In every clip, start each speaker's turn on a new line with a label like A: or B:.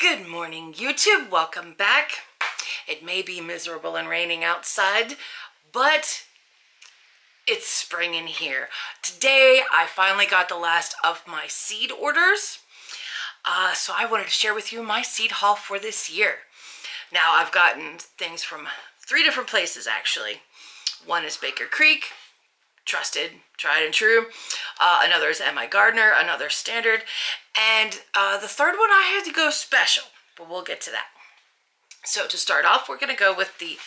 A: Good morning, YouTube. Welcome back. It may be miserable and raining outside, but it's spring in here. Today, I finally got the last of my seed orders. So I wanted to share with you my seed haul for this year. Now, I've gotten things from 3 different places, actually. One is Baker Creek, trusted, tried and true. Another is M.I. Gardner, another standard. And the third one, I had to go special, but we'll get to that. So to start off, we're going to go with the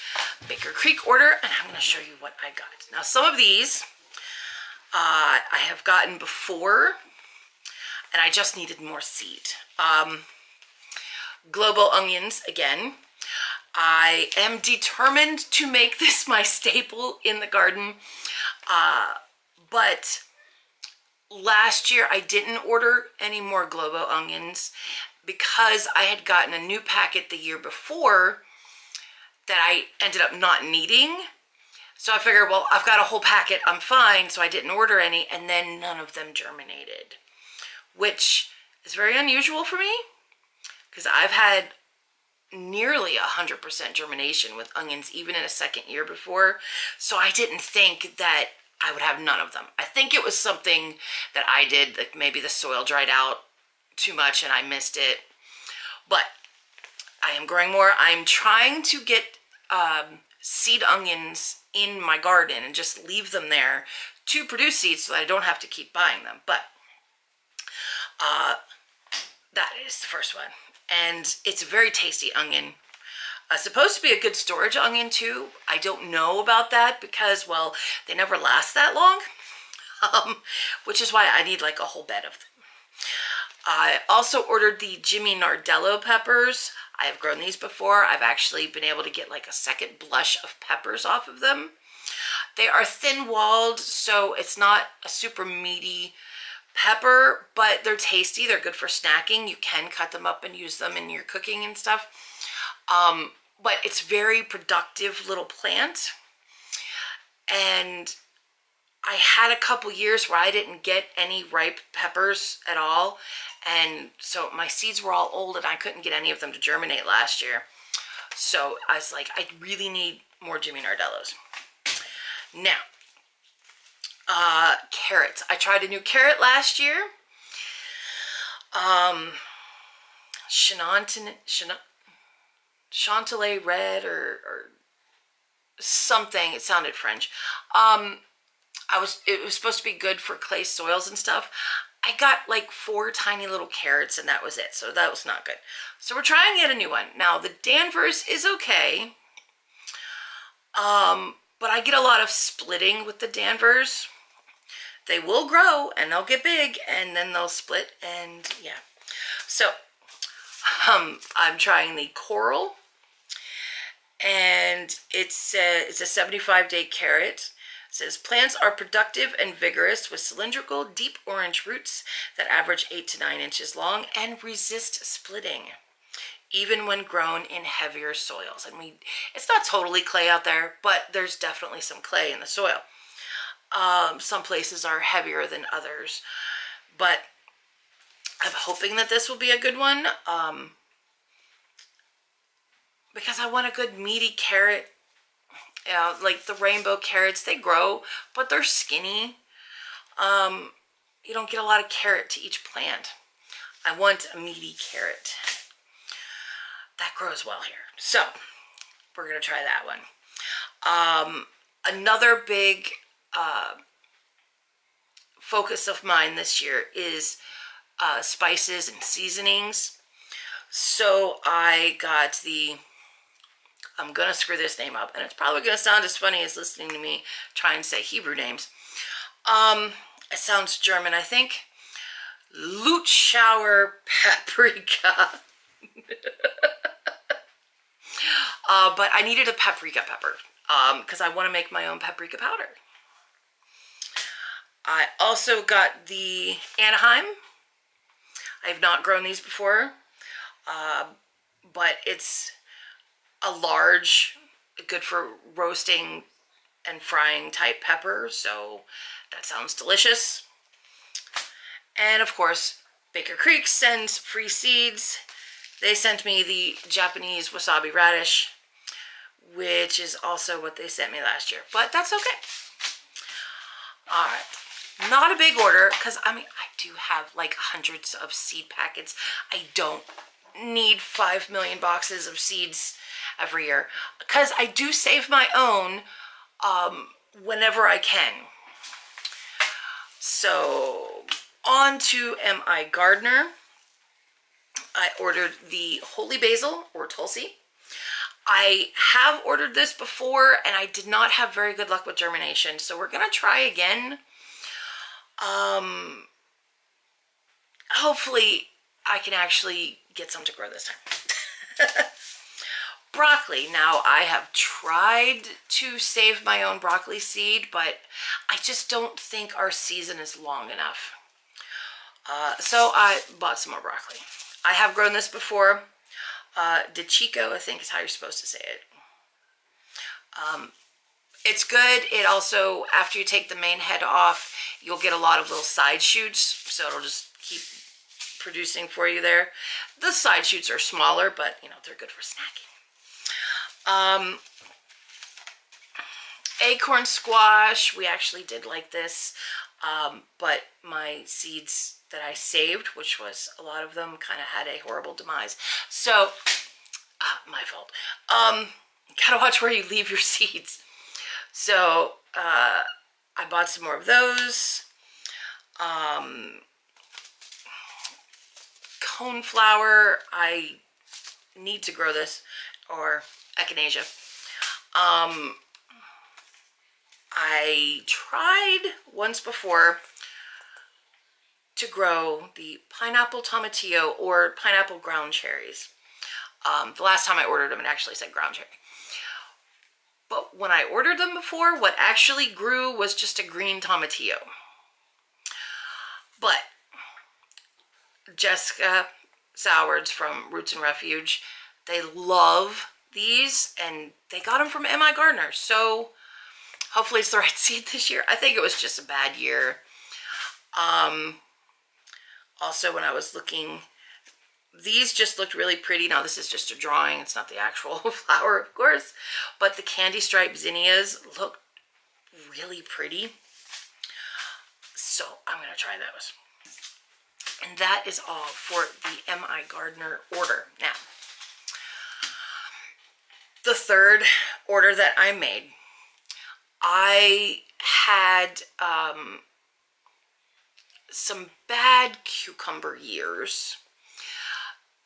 A: Baker Creek order, and I'm going to show you what I got. Now, some of these I have gotten before, and I just needed more seed. Global onions, again. I am determined to make this my staple in the garden, but last year I didn't order any more Globo onions because I had gotten a new packet the year before that I ended up not needing. So I figured, well, I've got a whole packet, I'm fine, so I didn't order any, and then none of them germinated, which is very unusual for me because I've had nearly 100% germination with onions even in a second year before. So I didn't think that I would have none of them. I think it was something that I did, like maybe the soil dried out too much and I missed it. But I am growing more. I'm trying to get seed onions in my garden and just leave them there to produce seeds so that I don't have to keep buying them. But that is the first one. And it's a very tasty onion. Supposed to be a good storage onion too. I don't know about that because, well, they never last that long, which is why I need like a whole bed of them. I also ordered the Jimmy Nardello peppers. I have grown these before. I've actually been able to get like a second blush of peppers off of them. They are thin-walled, so it's not a super meaty pepper, but they're tasty. They're good for snacking. You can cut them up and use them in your cooking and stuff. But it's very productive little plant. And I had a couple years where I didn't get any ripe peppers at all. And so my seeds were all old and I couldn't get any of them to germinate last year. So I was like, I really need more Jimmy Nardellos. Now, carrots. I tried a new carrot last year. Chantilly red or something. It sounded French. It was supposed to be good for clay soils and stuff. I got like 4 tiny little carrots and that was it. So that was not good. So we're trying yet a new one. Now the Danvers is okay. But I get a lot of splitting with the Danvers. They will grow and they'll get big and then they'll split and yeah. So I'm trying the Coral, and it's a 75-day carrot. It says plants are productive and vigorous with cylindrical, deep orange roots that average 8 to 9 inches long and resist splitting, even when grown in heavier soils. And it's not totally clay out there, but there's definitely some clay in the soil. Some places are heavier than others, but I'm hoping that this will be a good one, because I want a good meaty carrot. You know, like the rainbow carrots, they grow, but they're skinny. You don't get a lot of carrot to each plant. I want a meaty carrot. That grows well here. So, we're going to try that one. Another big focus of mine this year is spices and seasonings. So I got the, I'm gonna screw this name up and it's probably gonna sound as funny as listening to me try and say Hebrew names. It sounds German, I think. Lutschauer paprika. But I needed a paprika pepper because I want to make my own paprika powder. I also got the Anaheim. I have not grown these before, but it's a large, good for roasting and frying type pepper, so that sounds delicious. And of course, Baker Creek sends free seeds They sent me the Japanese wasabi radish, which is also what they sent me last year, but that's okay. All right, not a big order, because I mean, I do have like hundreds of seed packets. I don't need 5 million boxes of seeds every year, because I do save my own whenever I can. So on to M.I. Gardener. I ordered the holy basil, or tulsi. I have ordered this before and I did not have very good luck with germination, so we're gonna try again. Hopefully I can actually get some to grow this time. Broccoli. Now, I have tried to save my own broccoli seed, but I just don't think our season is long enough. So I bought some more broccoli. I have grown this before. De Chico, I think is how you're supposed to say it. It's good. It also, after you take the main head off, you'll get a lot of little side shoots, so it'll just keep producing for you there. The side shoots are smaller, but you know, they're good for snacking. Acorn squash, we actually did like this, but my seeds that I saved, which was a lot of them, kind of had a horrible demise. So, my fault. Gotta watch where you leave your seeds. So, I bought some more of those. Coneflower, I need to grow this, or echinacea. I tried once before to grow the pineapple tomatillo or pineapple ground cherries. The last time I ordered them, it actually said ground cherry. But when I ordered them before, what actually grew was just a green tomatillo. But Jessica Sowards from Roots and Refuge, they love these, and they got them from M.I. Gardener. So hopefully it's the right seed this year. I think it was just a bad year. Also, when I was looking, these just looked really pretty. Now, this is just a drawing. It's not the actual flower, of course. But the candy stripe zinnias look really pretty. So I'm going to try those. And that is all for the M.I. Gardener order. Now, the third order that I made, I had some bad cucumber years.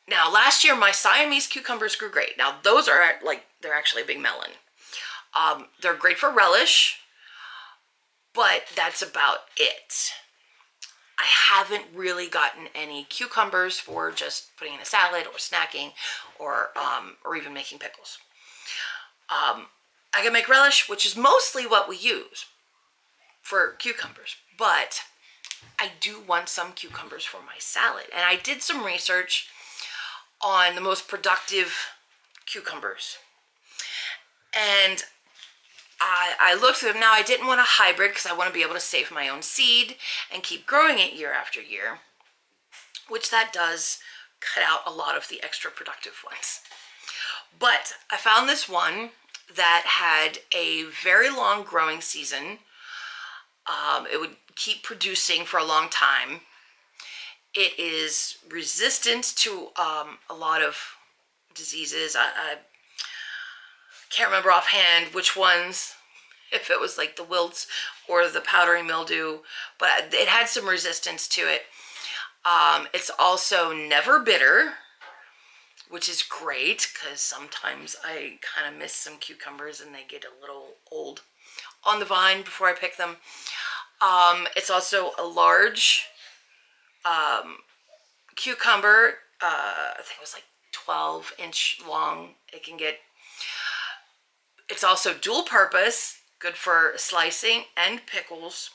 A: Now, last year, my Siamese cucumbers grew great. Now, those are like, they're actually a big melon. They're great for relish, but that's about it. I haven't really gotten any cucumbers for just putting in a salad or snacking or even making pickles. I can make relish, which is mostly what we use for cucumbers, but I do want some cucumbers for my salad. And I did some research on the most productive cucumbers. And I looked at them. Now, I didn't want a hybrid because I want to be able to save my own seed and keep growing it year after year, which that does cut out a lot of the extra productive ones. But I found this one that had a very long growing season. It would keep producing for a long time. It is resistant to a lot of diseases. I can't remember offhand which ones, if it was like the wilts or the powdery mildew, but it had some resistance to it. It's also never bitter, which is great because sometimes I kind of miss some cucumbers and they get a little old on the vine before I pick them. It's also a large cucumber. I think it was like 12-inch long. It can get. It's also dual purpose, good for slicing and pickles.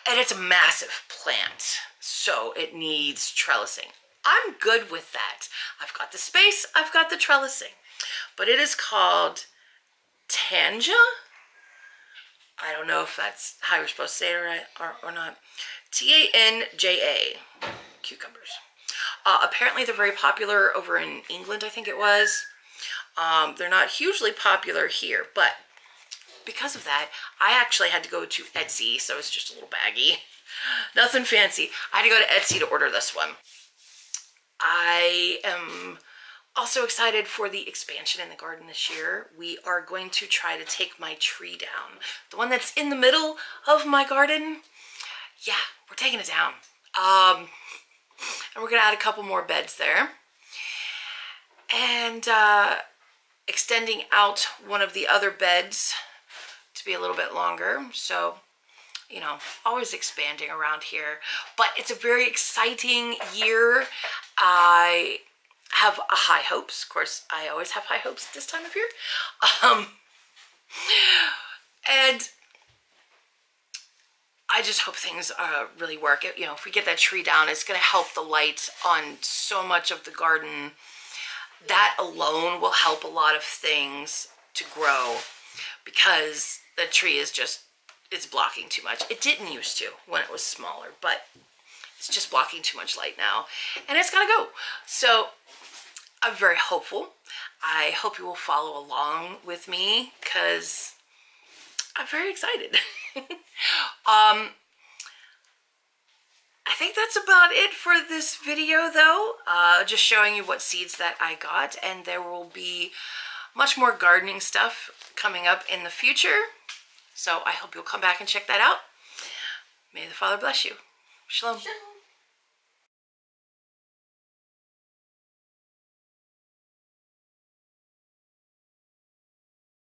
A: And it's a massive plant, so it needs trellising. I'm good with that. I've got the space, I've got the trellising. But it is called Tanja. I don't know if that's how you're supposed to say it right or not. T-A-N-J-A cucumbers. Apparently they're very popular over in England, I think it was. They're not hugely popular here, but because of that, I actually had to go to Etsy, so it's just a little baggy. Nothing fancy. I had to go to Etsy to order this one. I am also excited for the expansion in the garden this year. We are going to try to take my tree down. The one that's in the middle of my garden, yeah, we're taking it down. And we're gonna add a couple more beds there. And extending out one of the other beds to be a little bit longer. So, you know, always expanding around here. But it's a very exciting year. I have high hopes. Of course, I always have high hopes at this time of year. And I just hope things really work. You know, if we get that tree down, it's going to help the light on so much of the garden. That alone will help a lot of things to grow, because the tree is just, it's blocking too much. It didn't used to when it was smaller, but it's just blocking too much light now, and it's gotta go. So I'm very hopeful. I hope you will follow along with me, because I'm very excited. I think that's about it for this video, though. Just showing you what seeds that I got, and there will be much more gardening stuff coming up in the future. So I hope you'll come back and check that out. May the Father bless you. Shalom. Shalom.